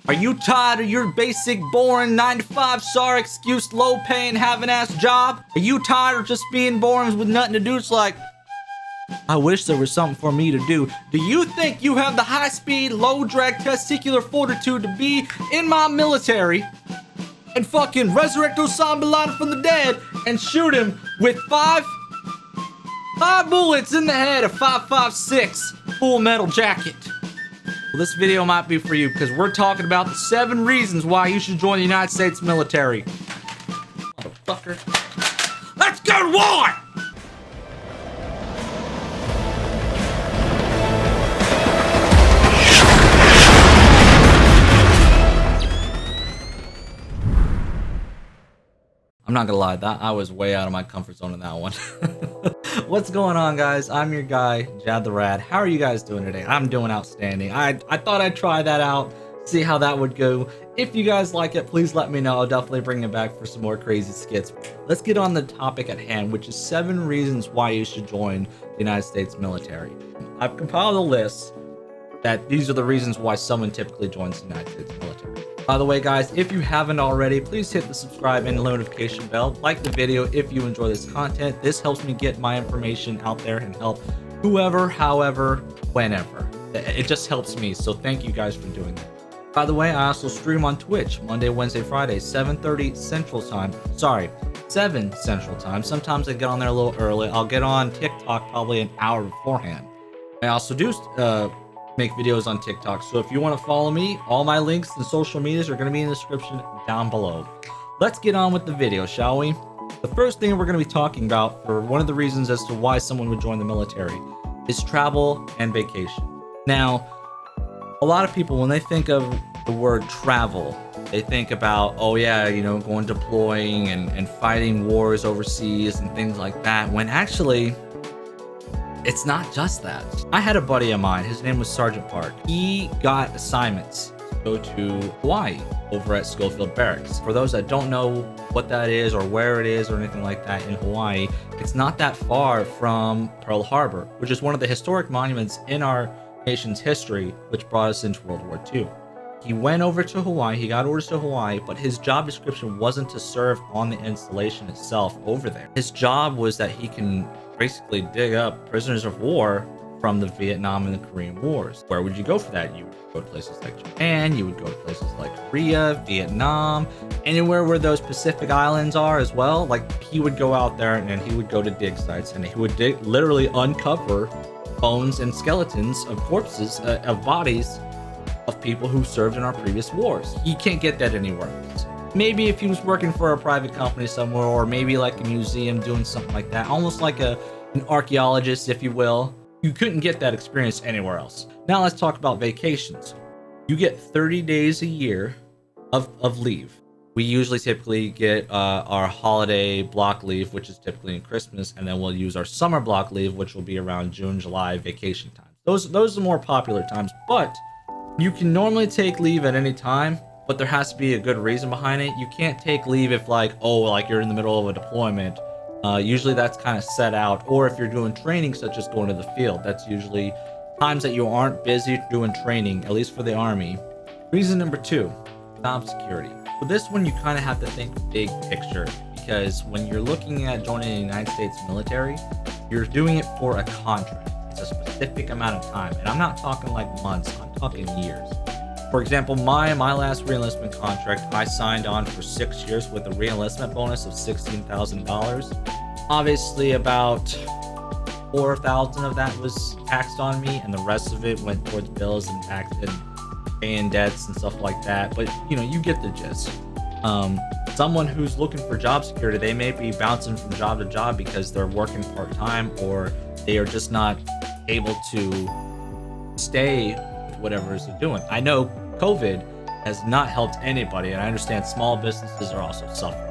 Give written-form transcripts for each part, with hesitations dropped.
Are you tired of your basic, boring 9-to-5 sorry excuse, low paying, have an ass job? Are you tired of just being boring with nothing to do? It's like, I wish there was something for me to do. Do you think you have the high speed, low drag testicular fortitude to be in my military and fucking resurrect Osama bin Laden from the dead and shoot him with five bullets in the head of 5.56 full metal jacket? Well, this video might be for you because we're talking about the 7 reasons why you should join the United States military. Motherfucker. Let's go to war! I'm not gonna lie, that I was way out of my comfort zone in that one. What's going on, guys? I'm your guy, Jad the Rad. How are you guys doing today? I'm doing outstanding. I thought I'd try that out, see how that would go. If you guys like it, please let me know. I'll definitely bring it back for some more crazy skits. Let's get on the topic at hand, which is 7 reasons why you should join the United States military. I've compiled a list that these are the reasons why someone typically joins the United States military. By the way, guys, if you haven't already, please hit the subscribe and notification bell. Like the video if you enjoy this content. This helps me get my information out there and help whoever, however, whenever. It just helps me, so thank you guys for doing that. By the way, I also stream on Twitch Monday, Wednesday, Friday, 7:30 Central Time. Sorry, 7 Central Time. Sometimes I get on there a little early. I'll get on TikTok probably an hour beforehand. I also do make videos on TikTok, so if you want to follow me, all my links and social medias are going to be in the description down below. Let's get on with the video, shall we? The first thing we're going to be talking about for one of the reasons as to why someone would join the military is travel and vacation. Now, a lot of people, when they think of the word travel, they think about, oh yeah, you know, going deploying and fighting wars overseas and things like that, when actually it's not just that. I had a buddy of mine, his name was Sergeant Park. He got assignments to go to Hawaii over at Schofield Barracks. For those that don't know what that is or where it is or anything like that in Hawaii, it's not that far from Pearl Harbor, which is one of the historic monuments in our nation's history, which brought us into World War II. He went over to Hawaii, he got orders to Hawaii, but his job description wasn't to serve on the installation itself over there. His job was that he can basically dig up prisoners of war from the Vietnam and the Korean Wars. Where would you go for that? You would go to places like Japan, you would go to places like Korea, Vietnam, anywhere where those Pacific Islands are as well. Like, he would go out there and he would go to dig sites and he would literally uncover bones and skeletons of corpses, of bodies of people who served in our previous wars. You can't get that anywhere else. Maybe if he was working for a private company somewhere, or maybe like a museum doing something like that, almost like an archaeologist, if you will. You couldn't get that experience anywhere else. Now let's talk about vacations. You get 30 days a year of leave. We usually typically get our holiday block leave, which is typically in Christmas, and then we'll use our summer block leave, which will be around June, July vacation time. Those are more popular times, but you can normally take leave at any time, but there has to be a good reason behind it. You can't take leave if like you're in the middle of a deployment. Usually that's kind of set out, or if you're doing training such as going to the field, that's usually times that you aren't busy doing training, at least for the Army. Reason number 2, job security. For this one, you kind of have to think big picture, because when you're looking at joining the United States military, you're doing it for a contract. It's a specific amount of time, and I'm not talking like months, I'm talking years. For example, my last re-enlistment contract, I signed on for 6 years with a re-enlistment bonus of $16,000. Obviously, about $4,000 of that was taxed on me, and the rest of it went towards bills and tax and paying debts and stuff like that. But you know, you get the gist. Someone who's looking for job security, they may be bouncing from job to job because they're working part-time, or they are just not able to stay with whatever it is they're doing. I know COVID has not helped anybody, and I understand small businesses are also suffering.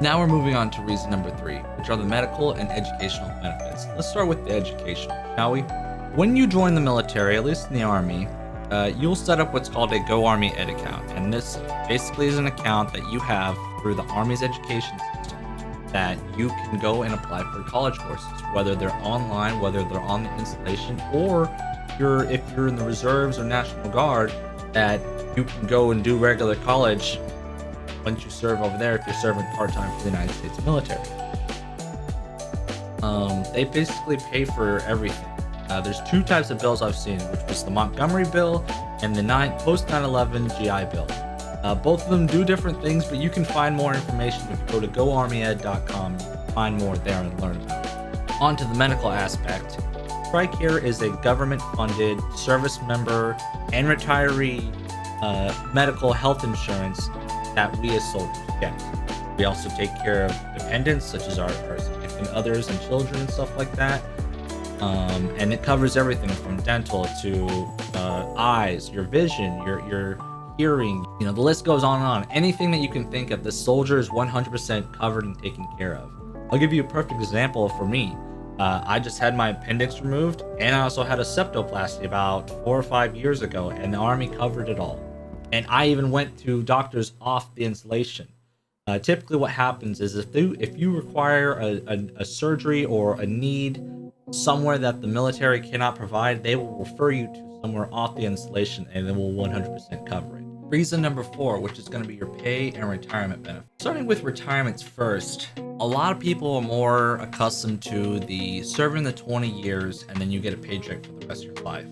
Now we're moving on to reason number 3, which are the medical and educational benefits. Let's start with the educational, shall we? When you join the military, at least in the Army, you'll set up what's called a Go Army Ed account, and this basically is an account that you have through the Army's education system that you can go and apply for college courses, whether they're online, whether they're on the installation, or if you're in the reserves or National Guard, that you can go and do regular college once you serve over there if you're serving part-time for the United States military. They basically pay for everything. There's two types of bills I've seen, which was the Montgomery bill and the post 9/11 GI bill. Both of them do different things, but you can find more information if you go to goarmyed.com. You can find more there and learn about it. On to the medical aspect. TRICARE is a government-funded service member and retiree medical health insurance that we as soldiers get. We also take care of dependents such as our significant others and children and stuff like that. And it covers everything from dental to eyes, your vision, your hearing. You know, the list goes on and on. Anything that you can think of, the soldier is 100% covered and taken care of. I'll give you a perfect example for me. I just had my appendix removed, and I also had a septoplasty about 4 or 5 years ago, and the Army covered it all. And I even went to doctors off the installation. Typically what happens is if you require a surgery or a need somewhere that the military cannot provide, they will refer you to somewhere off the installation, and they will 100% cover it. Reason number 4, which is going to be your pay and retirement benefits. Starting with retirements first, a lot of people are more accustomed to the serving the 20 years and then you get a paycheck for the rest of your life.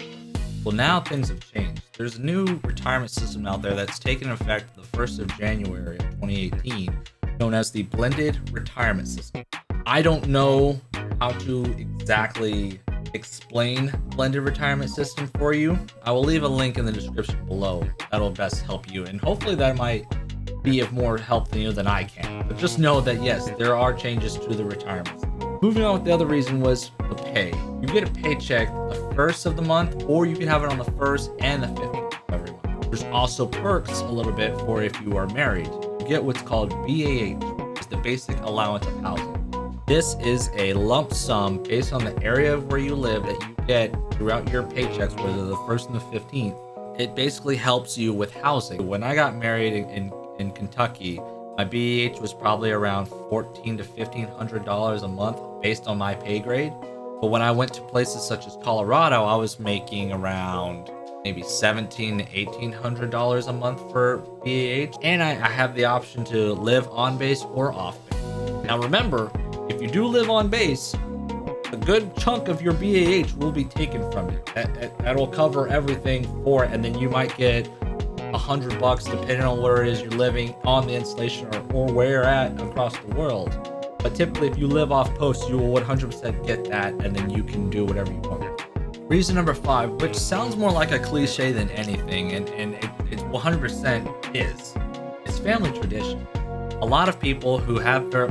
Well, now things have changed. There's a new retirement system out there that's taken effect the 1st of January of 2018, known as the blended retirement system. I don't know how to exactly explain blended retirement system for you. I will leave a link in the description below. That'll best help you, and hopefully that might be of more help than you than I can. But just know that yes, there are changes to the retirement system. Moving on with the other reason was the pay. You get a paycheck the 1st of the month, or you can have it on the 1st and the 15th of every month. There's also perks a little bit for if you are married. You get what's called BAH, which is the basic allowance of housing. This is a lump sum based on the area of where you live that you get throughout your paychecks, whether the 1st and the 15th. It basically helps you with housing. When I got married in Kentucky, my BAH was probably around $1,400 to $1,500 a month based on my pay grade. But when I went to places such as Colorado, I was making around maybe $1,700 to $1,800 a month for BAH. And I have the option to live on base or off base. Now remember, if you do live on base, a good chunk of your BAH will be taken from you. That will cover everything for it, and then you might get $100 depending on where it is you're living on the installation or where you're at across the world. But typically, if you live off post, you will 100% get that, and then you can do whatever you want. Reason number 5, which sounds more like a cliche than anything, and it 100% is, it's family tradition. A lot of people who have their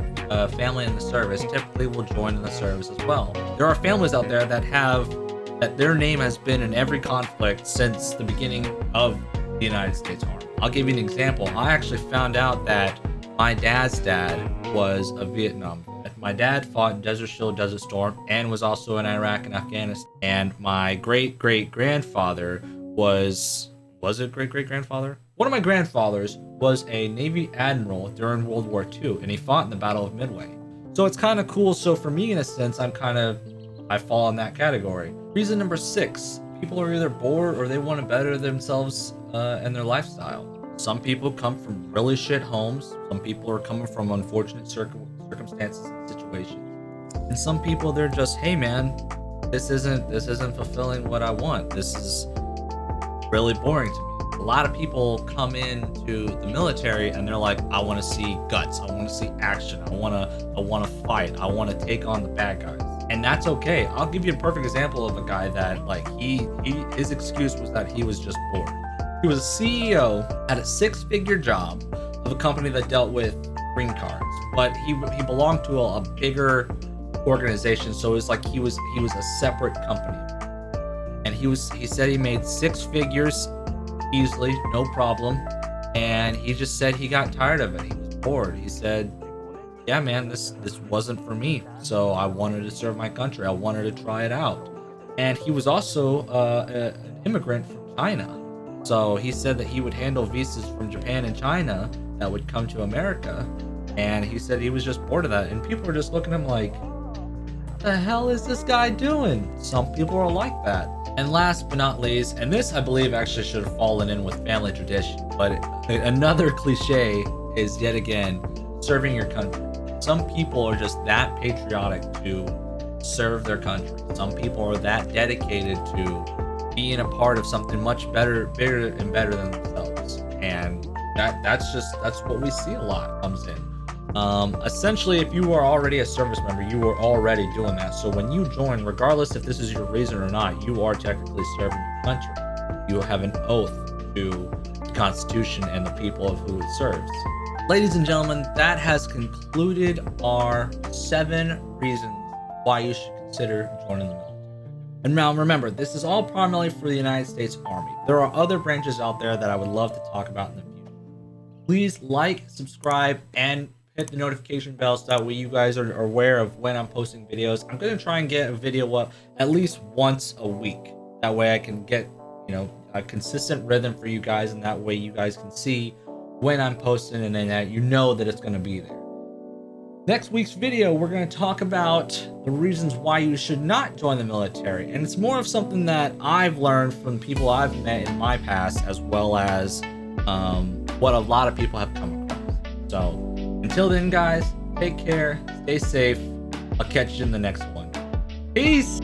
family in the service typically will join in the service as well. There are families out there that their name has been in every conflict since the beginning of the United States Army. I'll give you an example. I actually found out that my dad's dad was a Vietnam vet. My dad fought in Desert Shield, Desert Storm, and was also in Iraq and Afghanistan. And my great-great-grandfather was it great-great-grandfather? One of my grandfathers was a Navy admiral during World War II, and he fought in the Battle of Midway. So it's kind of cool. So for me, in a sense, I fall in that category. Reason number 6, people are either bored or they want to better themselves and their lifestyle. Some people come from really shit homes. Some people are coming from unfortunate circumstances and situations. And some people, they're just, hey man, this isn't fulfilling what I want. This is really boring to me. A lot of people come into the military and they're like, I want to see guts, I want to see action, I want to fight, I want to take on the bad guys. And that's okay. I'll give you a perfect example of a guy that like his excuse was that he was just bored. He was a CEO at a 6-figure job of a company that dealt with green cards, but he belonged to a bigger organization, so it was like he was a separate company. And he said he made 6 figures easily, no problem. And he just said he got tired of it. He was bored. He said, yeah, man, this wasn't for me. So I wanted to serve my country. I wanted to try it out. And he was also an immigrant from China. So he said that he would handle visas from Japan and China that would come to America. And he said he was just bored of that. And people were just looking at him like, what the hell is this guy doing? Some people are like that. And last but not least, and this I believe actually should have fallen in with family tradition, but another cliche is yet again serving your country. Some people are just that patriotic to serve their country. Some people are that dedicated to being a part of something much better, bigger and better than themselves. And that's what we see a lot comes in. Essentially, if you are already a service member, you are already doing that. So when you join, regardless if this is your reason or not, you are technically serving your country. You have an oath to the Constitution and the people of who it serves. Ladies and gentlemen, that has concluded our 7 reasons why you should consider joining the military. And now remember, this is all primarily for the United States Army. There are other branches out there that I would love to talk about in the future. Please like, subscribe, and hit the notification bell so that way you guys are aware of when I'm posting videos. I'm going to try and get a video up at least once a week. That way I can get, a consistent rhythm for you guys, and that way you guys can see when I'm posting, and then that you know that it's going to be there. Next week's video, we're going to talk about the reasons why you should not join the military. And it's more of something that I've learned from people I've met in my past, as well as what a lot of people have come across. So until then, guys, take care, stay safe. I'll catch you in the next one. Peace.